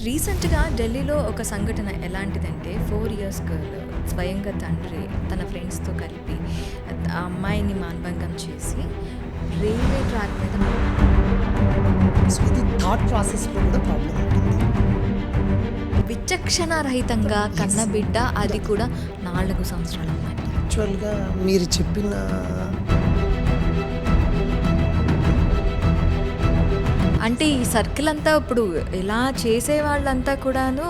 రీసెంట్‌గా ఢిల్లీలో ఒక సంఘటన ఎలాంటిదంటే 4 ఇయర్స్ గర్ల్ స్వయంగా తండ్రి తన ఫ్రెండ్స్‌తో కలిపి ఆ అమ్మాయిని మానభంగం చేసి రైల్వే ట్రాక్ మీద సో ఇది థాట్ ప్రాసెస్లో కూడా ప్రాబ్లం ఉంటుంది. విచక్షణ రహితంగా కన్న బిడ్డ, అది కూడా 4 సంవత్సరాల అమ్మాయి. యాక్చువల్గా మీరు చెప్పిన అంటే ఈ సర్కిల్ అంతా ఇప్పుడు ఇలా చేసే వాళ్ళంతా కూడాను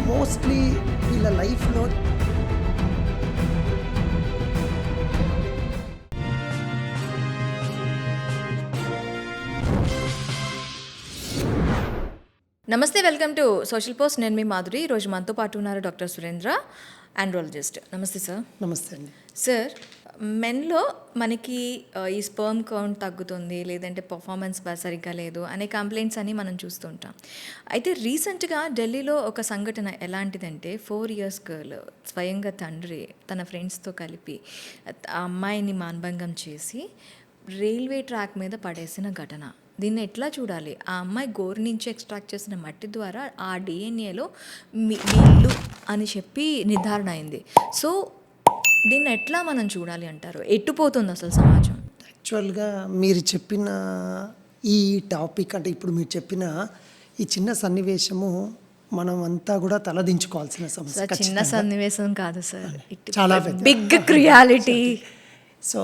మోస్ట్లీ వీళ్ళ లైఫ్లో నమస్తే, వెల్కమ్ టు సోషల్ పోస్ట్. నేను మీ మాధురి. ఈరోజు మనతో పాటు ఉన్నారు డాక్టర్ సురేంద్ర, ఆండ్రాలజిస్ట్. నమస్తే సార్. నమస్తే అండి. సార్, మెన్లో మనకి ఈ స్పర్మ్ కౌంట్ తగ్గుతుంది, లేదంటే పర్ఫార్మెన్స్ సరిగ్గా లేదు అనే కంప్లైంట్స్ అని మనం చూస్తుంటాం. అయితే రీసెంట్గా ఢిల్లీలో ఒక సంఘటన ఎలాంటిదంటే 4 ఇయర్స్ గర్ల్ స్వయంగా తండ్రి తన ఫ్రెండ్స్తో కలిపి ఆ అమ్మాయిని మానభంగం చేసి రైల్వే ట్రాక్ మీద పడేసిన ఘటన. దీన్ని ఎట్లా చూడాలి? ఆ అమ్మాయి గోరు నుంచి ఎక్స్ట్రాక్ట్ చేసిన మట్టి ద్వారా ఆ డిఎన్ఏలో వీళ్ళు అని చెప్పి నిర్ధారణ అయింది. సో దీన్ని ఎట్లా మనం చూడాలి అంటారు? ఎట్టుపోతుంది అసలు సమాజం? యాక్చువల్గా మీరు చెప్పిన ఈ టాపిక్ అంటే ఇప్పుడు మీరు చెప్పిన ఈ చిన్న సన్నివేశము మనం అంతా కూడా తలదించుకోవాల్సిన సమస్య. చిన్న ఖచ్చితంగా. సన్నివేశం కాదు సార్, చాలా పెద్ద బిగ్ రియాలిటీ. సో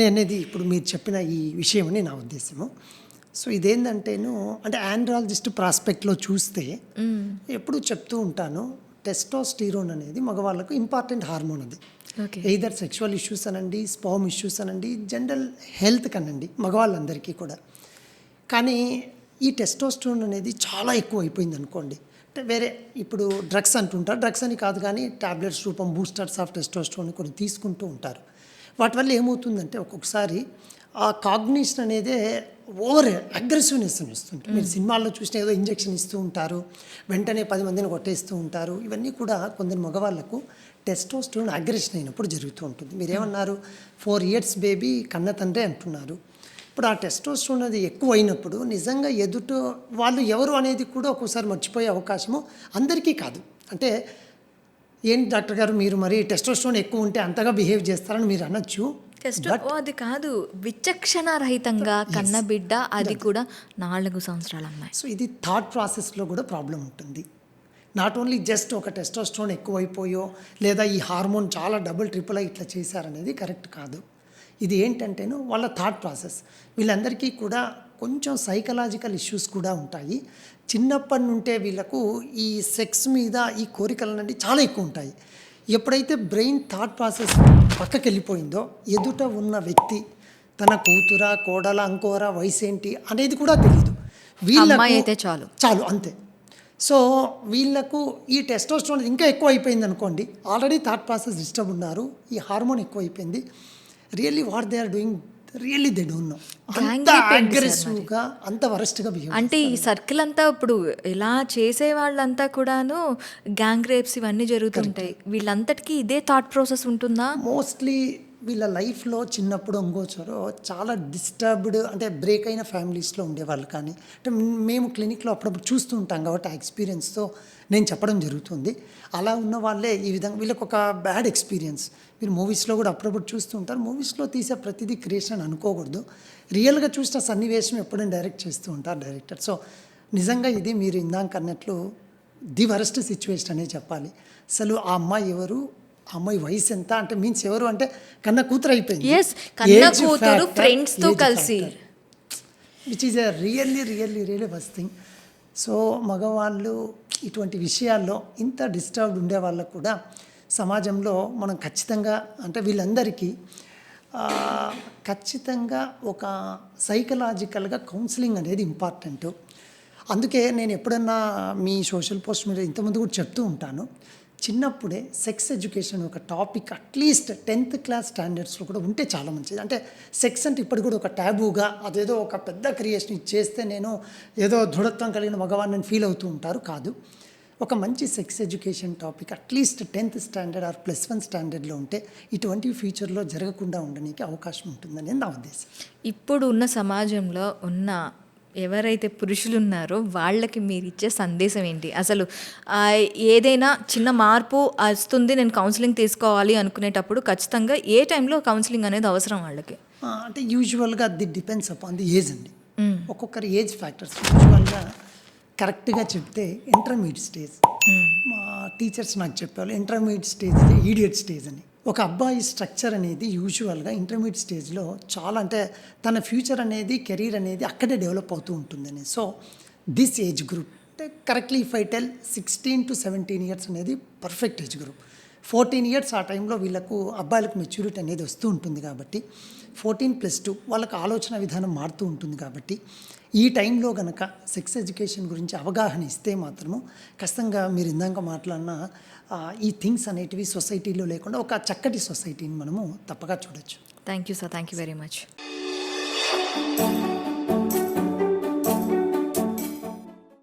నేనేది ఇప్పుడు మీరు చెప్పిన ఈ విషయం అని నా ఉద్దేశము. సో ఇదేంటంటేను అంటే ఆండ్రాలజిస్ట్ ప్రాస్పెక్ట్లో చూస్తే ఎప్పుడు చెప్తూ ఉంటాను, టెస్టోస్టిరోన్ అనేది మగవాళ్ళకు ఇంపార్టెంట్ హార్మోన్. అది ఓకే. ఎయిదర్ సెక్షువల్ ఇష్యూస్ అనండి, స్పర్మ్ ఇష్యూస్ అనండి, జనరల్ హెల్త్ కనండి, మగవాళ్ళందరికీ కూడా. కానీ ఈ టెస్టోస్టిరోన్ అనేది చాలా ఎక్కువ అయిపోయింది అనుకోండి. అంటే వేరే ఇప్పుడు డ్రగ్స్ అంటుంటారు, డ్రగ్స్ అని కాదు కానీ టాబ్లెట్స్ రూపం బూస్టర్స్ ఆఫ్ టెస్టోస్టిరోన్ కొన్ని తీసుకుంటూ ఉంటారు. వాటి వల్ల ఏమవుతుందంటే ఒక్కొక్కసారి ఆ కాగ్నిషన్ అనేదే ఓవర్ అగ్రెసివ్నెస్ ఇస్తుంది. మీరు సినిమాల్లో చూసిన ఏదో ఇంజెక్షన్ ఇస్తూ ఉంటారు, వెంటనే 10 మందిని కొట్టేస్తూ ఉంటారు. ఇవన్నీ కూడా కొందరు మగవాళ్ళకు టెస్టోస్టిరోన్ అగ్రెషన్ అయినప్పుడు జరుగుతూ ఉంటుంది. మీరేమన్నారు, 4 ఇయర్స్ బేబీ కన్న తండ్రి అంటున్నారు. ఇప్పుడు ఆ టెస్టోస్టిరోన్ అది ఎక్కువ అయినప్పుడు నిజంగా ఎదుట వాళ్ళు ఎవరు అనేది కూడా ఒక్కోసారి మర్చిపోయే అవకాశము అందరికీ కాదు. అంటే ఏంటి డాక్టర్ గారు మీరు మరి టెస్టోస్టిరోన్ ఎక్కువ ఉంటే అంతగా బిహేవ్ చేస్తారని మీరు అనొచ్చు. అది కాదు, విచక్షణ రహితంగా కన్న బిడ్డ, అది కూడా 4 సంవత్సరాల అమ్మాయి. సో ఇది థాట్ ప్రాసెస్లో కూడా ప్రాబ్లం ఉంటుంది. నాట్ ఓన్లీ జస్ట్ ఒక టెస్టోస్టిరోన్ ఎక్కువైపోయో లేదా ఈ హార్మోన్ చాలా డబుల్ ట్రిపుల్ ఇట్లా చేశారనేది కరెక్ట్ కాదు. ఇది ఏంటంటేను వాళ్ళ థాట్ ప్రాసెస్. వీళ్ళందరికీ కూడా కొంచెం సైకలాజికల్ ఇష్యూస్ కూడా ఉంటాయి. చిన్నప్పటి నుండే వీళ్ళకు ఈ సెక్స్ మీద ఈ కోరికలు అనేవి చాలా ఎక్కువ ఉంటాయి. ఎప్పుడైతే బ్రెయిన్ థాట్ ప్రాసెస్ పక్కకి వెళ్ళిపోయిందో ఎదుట ఉన్న వ్యక్తి తన కూతురా, కోడల, అంకోరా, వయసు ఏంటి అనేది కూడా తెలియదు. అమ్మాయి అయితే చాలు చాలు అంతే. సో వీళ్ళకు ఈ టెస్టోస్టిరోన్ ఇంకా ఎక్కువ అయిపోయింది అనుకోండి, ఆల్రెడీ థాట్ ప్రాసెస్ డిస్టర్బ్ ఉన్నారు, ఈ హార్మోన్ ఎక్కువ అయిపోయింది. Really what they are doing, really they don't know. అంత అగ్రెసివ్గా, అంత వరస్ట్గా బిహేవ్. అంటే ఈ సర్కిల్ అంతా ఇప్పుడు ఇలా చేసే వాళ్ళంతా కూడాను గ్యాంగ్ రేప్స్ ఇవన్నీ జరుగుతుంటాయి. వీళ్ళంతటికీ ఇదే థాట్ ప్రాసెస్ ఉంటుందా? మోస్ట్లీ వీళ్ళ లైఫ్లో చిన్నప్పుడు ఇంకోచారో చాలా డిస్టర్బ్డ్ అంటే బ్రేక్ అయిన ఫ్యామిలీస్లో ఉండేవాళ్ళు. కానీ అంటే మేము క్లినిక్లో అప్పుడప్పుడు చూస్తూ ఉంటాం కాబట్టి ఆ ఎక్స్పీరియన్స్తో నేను చెప్పడం జరుగుతుంది. అలా ఉన్న వాళ్ళే ఈ విధంగా వీళ్ళకి ఒక బ్యాడ్ ఎక్స్పీరియన్స్. మీరు మూవీస్లో కూడా అప్పుడప్పుడు చూస్తూ ఉంటారు. మూవీస్లో తీసే ప్రతిదీ క్రియేషన్ అనుకోకూడదు. రియల్గా చూసిన సన్నివేశం ఎప్పుడైనా డైరెక్ట్ చేస్తూ ఉంటారు డైరెక్టర్. సో నిజంగా ఇది మీరు ఇందాక అన్నట్లు ది వరస్ట్ సిచ్యువేషన్ అనే చెప్పాలి. అసలు ఆ అమ్మాయి ఎవరు, ఆ అమ్మాయి వయసు ఎంత అంటే మీన్స్ ఎవరు అంటే కన్న కూతురు అయిపోయింది. ఫ్రెండ్స్తో కలిసి, which is a really first thing. So మగవాళ్ళు ఇటువంటి విషయాల్లో ఇంత డిస్టర్బ్డ్ ఉండే వాళ్ళకు కూడా సమాజంలో మనం ఖచ్చితంగా అంటే వీళ్ళందరికీ ఖచ్చితంగా ఒక సైకలాజికల్గా కౌన్సిలింగ్ అనేది ఇంపార్టెంట్. అందుకే నేను ఎప్పుడన్నా మీ సోషల్ పోస్ట్ మీద ఇంతకుముందు కూడా చెప్తూ ఉంటాను, చిన్నప్పుడే సెక్స్ ఎడ్యుకేషన్ ఒక టాపిక్ అట్లీస్ట్ 10th క్లాస్ స్టాండర్డ్స్లో కూడా ఉంటే చాలా మంచిది. అంటే సెక్స్ అంటే ఇప్పటికి కూడా ఒక ట్యాబూగా అదేదో ఒక పెద్ద క్రియేషన్ చేస్తే నేను ఏదో దృఢత్వం కలిగిన మగవాడిని ఫీల్ అవుతూ ఉంటారు. కాదు, ఒక మంచి sex education topic at least 10th standard are +1 స్టాండర్డ్లో ఉంటే ఇటువంటి ఫ్యూచర్లో జరగకుండా ఉండడానికి అవకాశం ఉంటుందని నా ఉద్దేశం. ఇప్పుడు ఉన్న సమాజంలో ఉన్న ఎవరైతే పురుషులు ఉన్నారో వాళ్ళకి మీరు ఇచ్చే సందేశం ఏంటి? అసలు ఏదైనా చిన్న మార్పు వస్తుంది, నేను కౌన్సిలింగ్ తీసుకోవాలి అనుకునేటప్పుడు ఖచ్చితంగా ఏ టైంలో కౌన్సిలింగ్ అనేది అవసరం వాళ్ళకి? అంటే యూజువల్గా the depends upon the age అండి. ఒక్కొక్కరి ఏజ్ ఫ్యాక్టర్స్ యూజువల్గా కరెక్ట్గా చెప్తే ఇంటర్మీడియట్ స్టేజ్. మా టీచర్స్ నాకు చెప్పారు ఇంటర్మీడియట్ స్టేజ్ ఈడియట్ స్టేజ్ అని. ఒక అబ్బాయి స్ట్రక్చర్ అనేది యూజువల్గా ఇంటర్మీడియట్ స్టేజ్లో చాలా అంటే తన ఫ్యూచర్ అనేది కెరీర్ అనేది అక్కడే డెవలప్ అవుతూ ఉంటుందని. సో దిస్ ఏజ్ గ్రూప్ అంటే correctly if I tell 16 to 17 years అనేది పర్ఫెక్ట్ ఏజ్ గ్రూప్. 14 ఇయర్స్ ఆ టైంలో వీళ్ళకు అబ్బాయిలకు మెచ్యూరిటీ అనేది వస్తూ ఉంటుంది కాబట్టి 14+2 వాళ్ళకి ఆలోచన విధానం మారుతూ ఉంటుంది కాబట్టి ఈ టైంలో కనుక సెక్స్ ఎడ్యుకేషన్ గురించి అవగాహన ఇస్తే మాత్రము ఖచ్చితంగా మీరు ఇందాక మాట్లాడిన ఈ థింగ్స్ అనేటివి సొసైటీలో లేకుండా ఒక చక్కటి సొసైటీని మనము తప్పగా చూడొచ్చు. Thank you sir, thank you very much.